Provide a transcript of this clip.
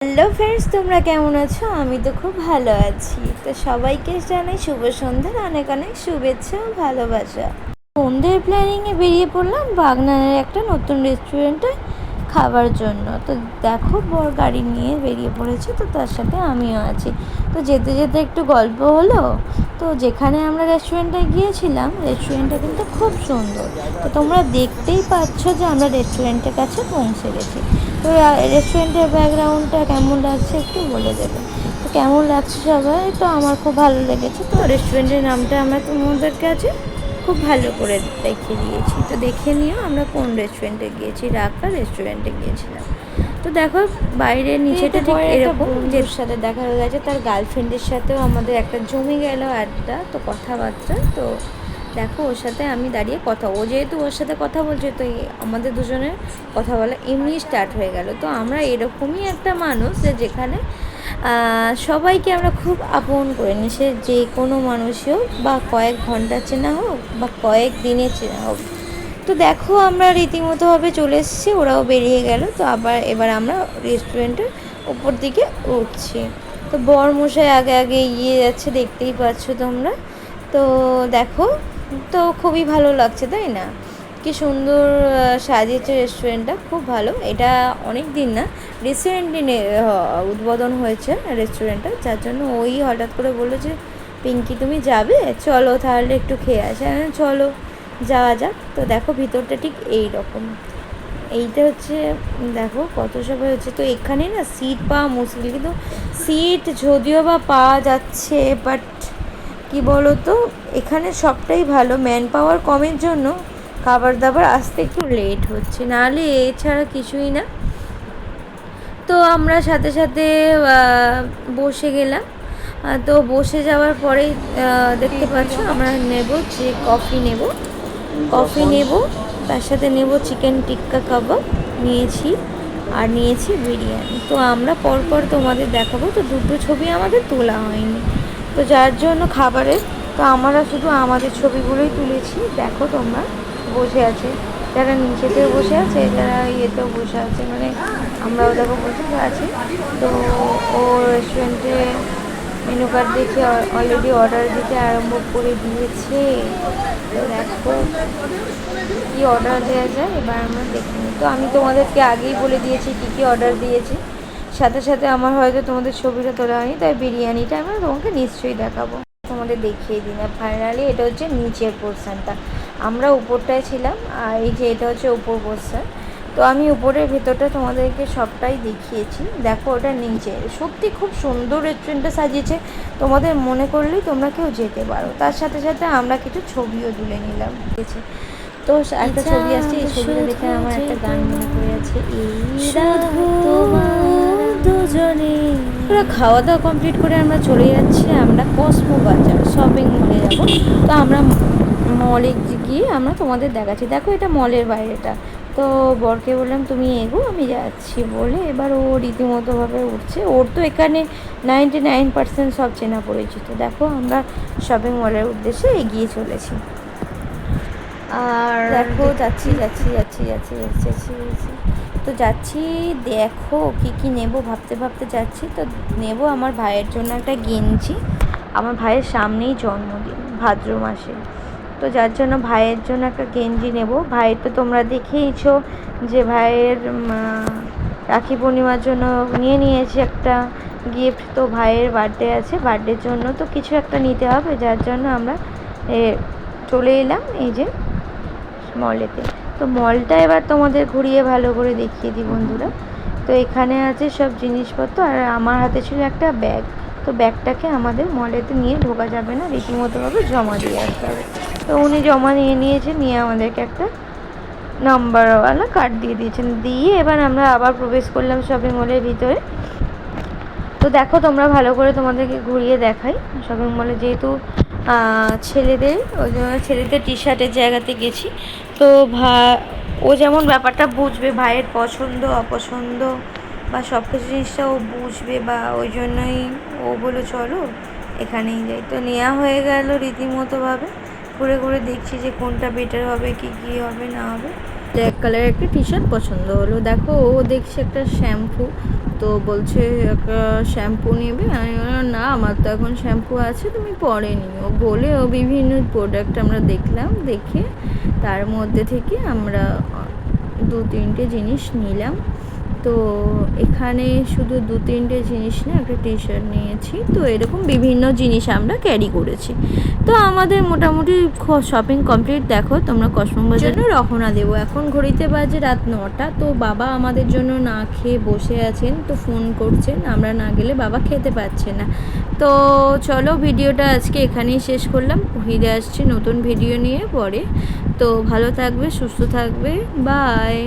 Hello friends, তোমরা কেমন আছো? আমি তো খুব ভালো আছি। তো সবাইকে জানাই শুভ সন্ধ্যার অনেক অনেক শুভেচ্ছা ও ভালোবাসা। সন্ধ্যের প্ল্যানিংয়ে বেরিয়ে পড়লাম বাগনানের একটা নতুন রেস্টুরেন্টে খাবার জন্য। তো দেখো, বর গাড়ি নিয়ে বেরিয়ে পড়েছে, তো তার সাথে আমিও আছি। তো যেতে যেতে একটু গল্প হলো। তো যেখানে আমরা রেস্টুরেন্টে গিয়েছিলাম, রেস্টুরেন্টটা কিন্তু খুব সুন্দর। তো তোমরা দেখতেই পাচ্ছ যে আমরা রেস্টুরেন্টের কাছে পৌঁছে গেছি। তো রেস্টুরেন্টের ব্যাকগ্রাউন্ডটা কেমন লাগছে একটু বলে দেবে। তো কেমন লাগছে সবাই? তো আমার খুব ভালো লেগেছে। তো রেস্টুরেন্টের নামটা আমরা তোমাদের কাছে খুব ভালো করে দেখিয়ে দিয়েছি। তো দেখে নিও আমরা কোন রেস্টুরেন্টে গিয়েছি। রাখা রেস্টুরেন্টে গিয়েছিলাম। তো দেখো, বাইরের নিচেটা ঠিক এরকম। বন্ধুর সাথে দেখা হয়ে গেছে, তার গার্লফ্রেন্ডের সাথেও আমাদের একটা জমে গেল আড্ডা, তো কথাবার্তা। তো দেখো, ওর সাথে আমি দাঁড়িয়ে ও যেহেতু ওর সাথে কথা বলছে, তো আমাদের দুজনের কথা বলা এমনি স্টার্ট হয়ে গেল। তো আমরা এরকমই একটা মানুষ যেখানে সবাইকে আমরা খুব আপন করে নিই, সে যে কোনো মানুষই হোক, বা কয়েক ঘন্টা চেনা হোক বা কয়েক দিনের চেনা হোক। তো দেখো, আমরা রীতিমতোভাবে চলে এসেছি, ওরাও বেরিয়ে গেল। তো এবার আমরা রেস্টুরেন্টের উপর দিকে উঠছি। তো বর মশাই আগে আগে এগিয়ে যাচ্ছে, দেখতেই পাচ্ছ তোমরা। তো দেখো, তো খুবই ভালো লাগছে, তাই না? কি সুন্দর সাজিয়েছে রেস্টুরেন্টটা, খুব ভালো। এটা অনেক দিন না, রিসেন্টলি উদ্বোধন হয়েছে রেস্টুরেন্টটা, যার জন্য ওই হঠাৎ করে বললো যে পিঙ্কি তুমি যাবে, চলো তাহলে একটু খেয়ে আসি। চলো যাওয়া যাক। তো দেখো, ভিতরটা ঠিক এই রকম। এইটা হচ্ছে, দেখো কত সবাই হচ্ছে। তো এখানে না সিট পাওয়া মুশকিল, কিন্তু সিট যদিও বা পাওয়া যাচ্ছে, বাট কি বলো তো, এখানে সবটাই ভালো, ম্যান পাওয়ার কমের জন্য খাবার দাবার আসতে একটু লেট হচ্ছে, নাহলে এছাড়া কিছুই না। তো আমরা সাথে সাথে বসে গেলাম। তো বসে যাওয়ার পরেই দেখতে পাচ্ছ আমরা নেব যে কফি নেব, তার সাথে নেব চিকেন টিক্কা কাবাব নিয়েছি, আর নিয়েছি বিরিয়ানি। তো আমরা পরপর তোমাদের দেখাবো। তো দুটো ছবি আমাদের তোলা হয়নি, তো যার জন্য খাবারের, তো আমরা শুধু আমাদের ছবিগুলোই তুলেছি। দেখো তোমরা, বসে আছে যারা নিচেতেও বসে আছে, যারা ইয়েতেও বসে আছে, মানে আমরাও দেখো বসে আছি। তো ও রেস্টুরেন্টে মেনু কার্ড দেখে অলরেডি অর্ডার দিতে আরম্ভ করে দিয়েছে। তো দেখো কী অর্ডার দেওয়া যায়, এবার আমরা দেখে নিই। তো আমি তোমাদেরকে আগেই বলে দিয়েছি কী কী অর্ডার দিয়েছি, সাথে সাথে আমার হয়তো তোমাদের ছবিটা তোলা হয়নি, তাই বিরিয়ানিটা আমরা তোমাকে নিশ্চয়ই দেখাবো, তোমাদের দেখিয়ে দিই না। ফাইনালি এটা হচ্ছে নিচের পোর্শনটা, আমরা উপরটায় ছিলাম, আর এই যে এটা হচ্ছে উপর পোর্শন। তো আমি উপরের ভেতরটা তোমাদেরকে সবটাই দেখিয়েছি। দেখো, ওটা নিচে সত্যি খুব সুন্দর রেস্টুরেন্টটা সাজিয়েছে, তোমাদের মনে করলেই তোমরা কেউ যেতে পারো। তার সাথে সাথে আমরা কিছু ছবিও তুলে নিলাম, ঠিক আছে? তো একটা ছবি আসছে, এই ছবিটা দেখে আমার একটা গান মনে পড়ে যাচ্ছে, দুজনে। খাওয়া দাওয়া কমপ্লিট করে আমরা চলে যাচ্ছি, আমরা কসমো বাজার শপিং মলে যাব। তো আমরা মলে গিয়ে আমরা তোমাদের দেখাচ্ছি। দেখো, এটা মলের বাইরেটা। তো বরকে বললাম তুমি এগো, আমি যাচ্ছি বলে এবার ও রীতিমতোভাবে উঠছে। ওর তো এখানে 99% সব চেনা পরিচিত। দেখো, আমরা শপিং মলের উদ্দেশ্যে এগিয়ে চলেছি। আর দেখো, যাচ্ছি। তো যাচ্ছি, দেখো কি কি নেব ভাবতে ভাবতে যাচ্ছি। তো নেব আমার ভাইয়ের জন্য একটা গেঞ্জি, আমার ভাইয়ের সামনেই জন্মদিন ভাদ্র মাসে, তো যার জন্য ভাইয়ের জন্য একটা গেঞ্জি নেব। ভাইয়ের তো তোমরা দেখেইছো যে ভাইয়ের রাখি পূর্ণিমার জন্য নিয়েছি একটা গিফট। তো ভাইয়ের বার্থডে আছে, বার্থডের জন্য তো কিছু একটা নিতে হবে, যার জন্য আমরা চলে এলাম এই যে মলেতে। তো মলটা এবার তোমাদের ঘুরিয়ে ভালো করে দেখিয়ে দিই বন্ধুরা। তো এখানে আছে সব জিনিসপত্র, আর আমার হাতে ছিল একটা ব্যাগ। তো ব্যাগটাকে আমাদের মলেতে নিয়ে ঢোকা যাবে না, রীতিমতোভাবে জমা দিয়ে আসতে হবে। তো উনি জমা নিয়ে আমাদেরকে একটা নাম্বারওয়ালা কার্ড দিয়ে দিয়েছেন, দিয়ে এবার আমরা আবার প্রবেশ করলাম শপিং মলের ভিতরে। তো দেখো, তোমরা ভালো করে তোমাদেরকে ঘুরিয়ে দেখাই শপিং মলে, যেহেতু ছেলেদের, ওই জন্য ছেলেদের টি শার্টের জায়গাতে গেছি। তো ও যেমন ব্যাপারটা বুঝবে, ভাইয়ের পছন্দ অপছন্দ বা সব কিছু জিনিসটা ও বুঝবে, বা ওই জন্যই ও বলে চলো এখানেই যাই। তো নেওয়া হয়ে গেল রীতিমতোভাবে, ঘুরে ঘুরে দেখছি যে কোনটা বেটার হবে, কি হবে না হবে। ব্ল্যাক কালারের একটা টি শার্ট পছন্দ হলো। দেখো ও দেখছে একটা শ্যাম্পু, তো বলছে একটা শ্যাম্পু নেবে। আমি বললাম না, আমার তো এখন শ্যাম্পু আছে, তুমি পরে নিও বলে ও বিভিন্ন প্রোডাক্ট আমরা দেখলাম। দেখে তার মধ্যে থেকে আমরা 2-3টে জিনিস নিলাম। তো এখানে শুধু 2-3টে জিনিস না, একটা টি শার্ট নিয়েছি। তো এরকম বিভিন্ন জিনিস আমরা ক্যারি করেছি। তো আমাদের মোটামুটি শপিং কমপ্লিট। দেখো তোমরা কসমোবাজার জন্য রওনা দেবো। এখন ঘড়িতে বাজে রাত 9টা। তো বাবা আমাদের জন্য না খেয়ে বসে আছেন, তো ফোন করছেন, আমরা না গেলে বাবা খেতে পাচ্ছে না। তো চলো ভিডিওটা আজকে এখানেই শেষ করলাম। ফিরে আসছি নতুন ভিডিও নিয়ে পরে। তো ভালো থাকবে, সুস্থ থাকবে, বাই।